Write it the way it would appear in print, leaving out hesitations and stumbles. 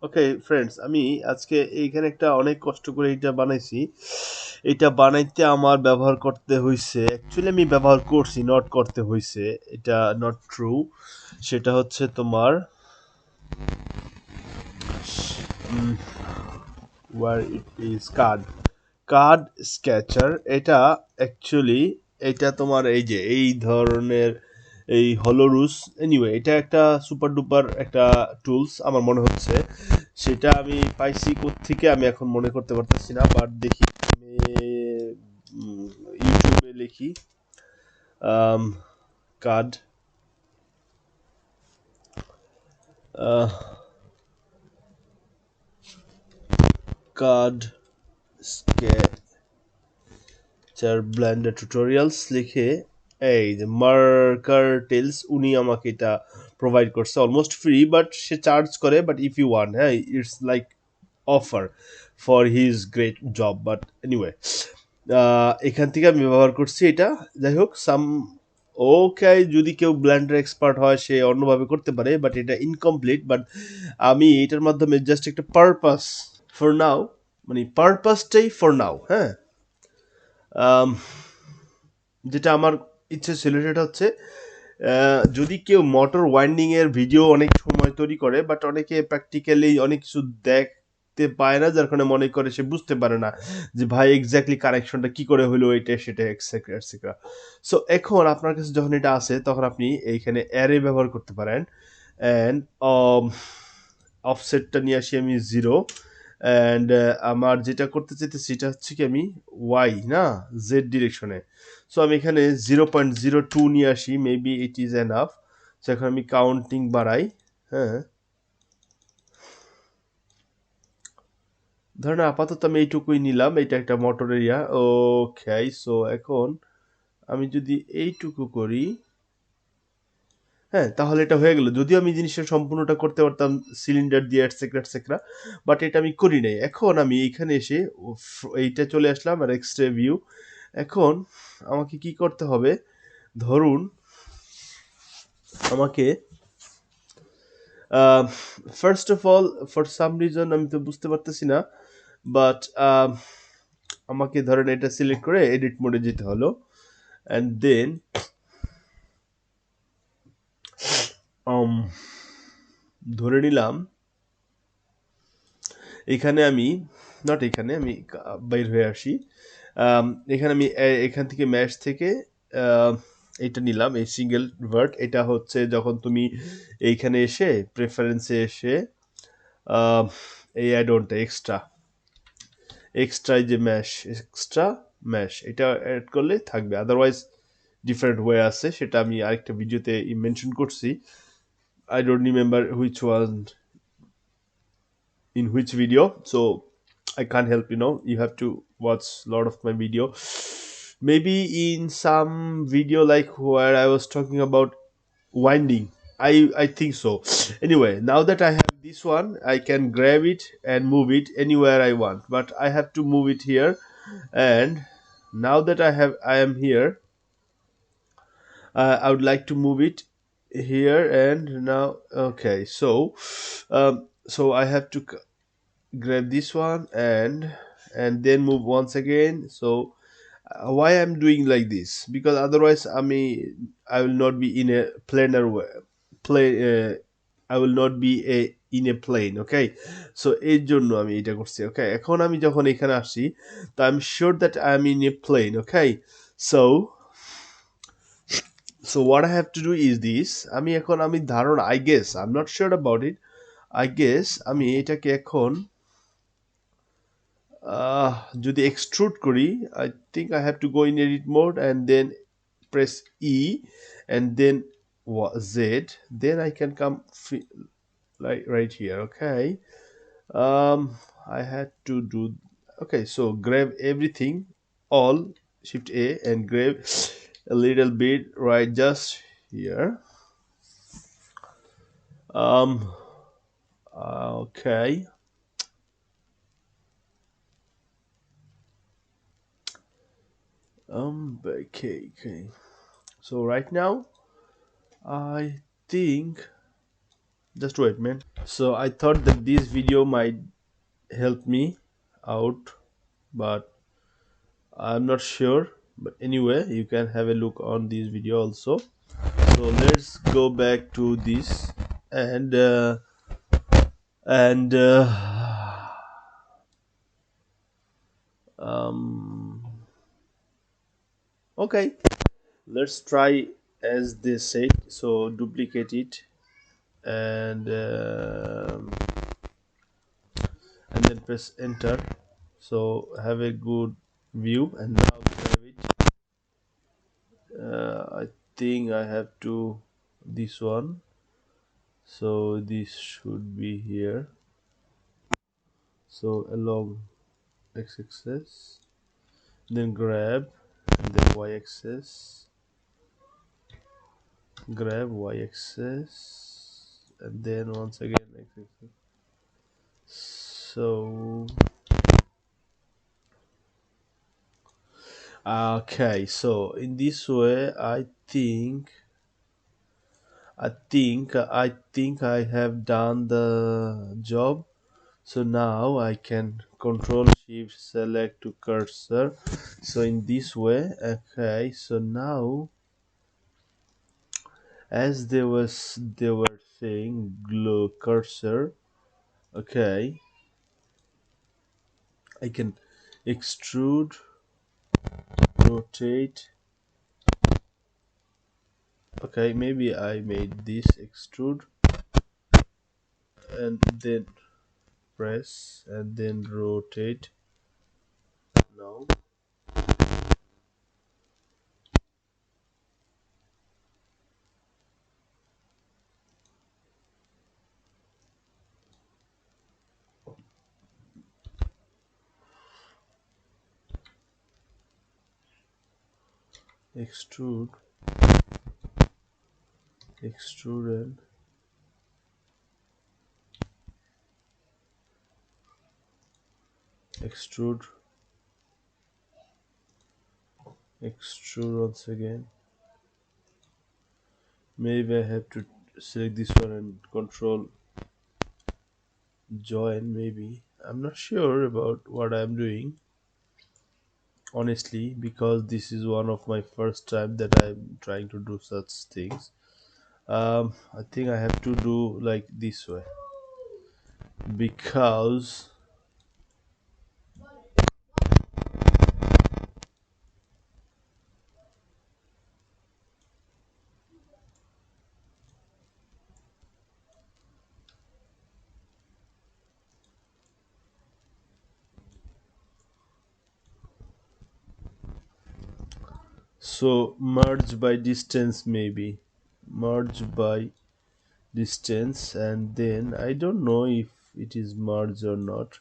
Okay friends, আমি আজকে এইখানে একটা অনেক কষ্ট করে এটা বানাইছি। এটা বানাইতে আমার ব্যবহার করতে হয়েছে, অ্যাকচুয়ালি আমি ব্যবহার করছি, নট করতে হয়েছে। এটা নট ট্রু। সেটা হচ্ছে তোমার ওয়ার it is card card sketcher. এটা অ্যাকচুয়ালি এটা তোমার এই যে এই ধরনের এই হলোরুস, এনিওয়ে এটা একটা সুপার ডুপার একটা টুলস আমার মনে হচ্ছে। সেটা আমি পাইছি কোত্থেকে আমি এখন মনে করতে পারতেছি না, বাট দেখি আমি ইউটিউবে লিখি card card sketcher Blender tutorials লিখে এই যে মার্কার টেলস উনি আমাকে এটা প্রোভাইড করছে almost free, but say charge করে, বাট ইফ ইউ ওয়ান্ট, হ্যাঁ, it's like offer for his great job. But anyway এখান থেকে আমি ব্যবহার করছি এটা। যাই হোক, ওকে, যদি কেউ ব্লেন্ডার এক্সপার্ট হয় সে অন্যভাবে করতে পারে, বাট এটা ইনকমপ্লিট। বাট আমি এটার মাধ্যমে জাস্ট একটা পারপাস ফর নাও, মানে পারপাসটাই ফর নাও, হ্যাঁ। আম, যেটা আমার ইচ্ছে ছিল সেটা হচ্ছে যদি কেউ মোটর ওয়াইন্ডিং এর ভিডিও অনেক সময় তৈরি করে, বাট অনেকে প্র্যাকটিক্যালি অনেক কিছু দেখতে পায় না, যার কারণে মনে করে সে বুঝতে পারে না যে ভাই এক্স্যাক্টলি কানেকশনটা কি করে হলো, এটা সেটা এক্সেট্রা এক্সেট্রা। সো এখন আপনার কাছে যখন এটা আছে তখন আপনি এইখানে অ্যারে ব্যবহার করতে পারেন। অ্যান্ড অফসেটটা নিয়ে আসি আমি 0। অ্যান্ড আমার যেটা করতে চাইতে সেটা হচ্ছে কি আমি ওয়াই না জেড ডিরেকশনে। সো আমি এখানে 0.02 নিয়ে আসি, maybe it is enough. So এখন আমি কাউন্টিং বাড়াই, হ্যাঁ। ধরেন আপাতত আমি এইটুকুই নিলাম, এটা একটা মোটর এরিয়া, ওকে। সো এখন আমি যদি এইটুকু করি, হ্যাঁ, তাহলে এটা হয়ে গেল। যদিও আমি জিনিসটা সম্পূর্ণটা করতে পারতাম সিলিন্ডার দিয়ে এটসেট্রা এটসেট্রা, বাট এটা আমি করি নাই। এখন আমি এইখানে এসে এইটা চলে আসলাম আর এক্সট্রা ভিউ। এখন আমাকে কি করতে হবে, ধরুন আমাকে first of all for some reason আমি তো বুঝতে পারতেছি না, বাট আমাকে ধরেন এটা সিলেক্ট করে এডিট মোডে যেতে হলো। অ্যান্ড দেন ধরে নিলাম এখানে আমি নট এখানে আমি বাইর হয়ে আসি। এখানে আমি এখান থেকে ম্যাশ থেকে আহ, এটা নিলাম, এই সিঙ্গেল ভার্ট। এটা হচ্ছে যখন তুমি এইখানে এসে প্রেফারেন্সে এসে আহ, এই অ্যাডনটা এক্সট্রা এক্সট্রা যে ম্যাশ এক্সট্রা ম্যাশ এটা অ্যাড করলে থাকবে, আদারওয়াইজ ডিফারেন্ট ওয়ে আছে, সেটা আমি আরেকটা ভিডিওতে মেনশন করছি। I don't remember which one in which video, so I can't help, you have to watch a lot of my video. Maybe in some video like where I was talking about winding, I think so. Anyway, now that I have this one, I can grab it and move it anywhere I want, but I have to move it here. And now that I am here, I would like to move it here. And now, okay, so I have to grab this one and then move once again. So why I'm doing like this, because otherwise I will not be in a planar way, play I will not be in a plane, okay. So এর জন্য আমি এটা করছি, ওকে। এখন আমি যখন এখানে আসি, তো I am sure that I am in a plane, okay. So so what I have to do is this. আমি ধারণা, I guess, I am not sure about it, I guess আমি এটাকে এখন যদি এক্সট্রুড করি, I think I have to go in edit mode and then press E and then Z, then I can come like right here, okay. I had to do, okay, so grab everything, all, shift A, and grab a little bit right just here. um okay. Okay, so right now I think Just wait, man. So I thought that this video might help me out, but I'm not sure. But anyway, you can have a look on this video also. So let's go back to this, and and um okay, let's try as they said. So duplicate it, and and then press enter. So have a good view, and now save it. I think I have to this one, so this should be here. So along x-axis, then grab, and then y-axis, grab y-axis, and then once again x-axis. So okay, so in this way I think I have done the job. So now I can control shift select to cursor. So in this way, okay, so now as they were saying glow cursor, okay, I can extrude, rotate. Okay, maybe I made this extrude, and then press, and then rotate. Now extrude, extrude, and extrude, extrude once again. Maybe I have to select this one and control join. Maybe I'm not sure about what I'm doing, honestly, because this is one of my first time that I'm trying to do such things. I think I have to do like this way, because so merge by distance, maybe merge by distance, and then I don't know if it is merge or not.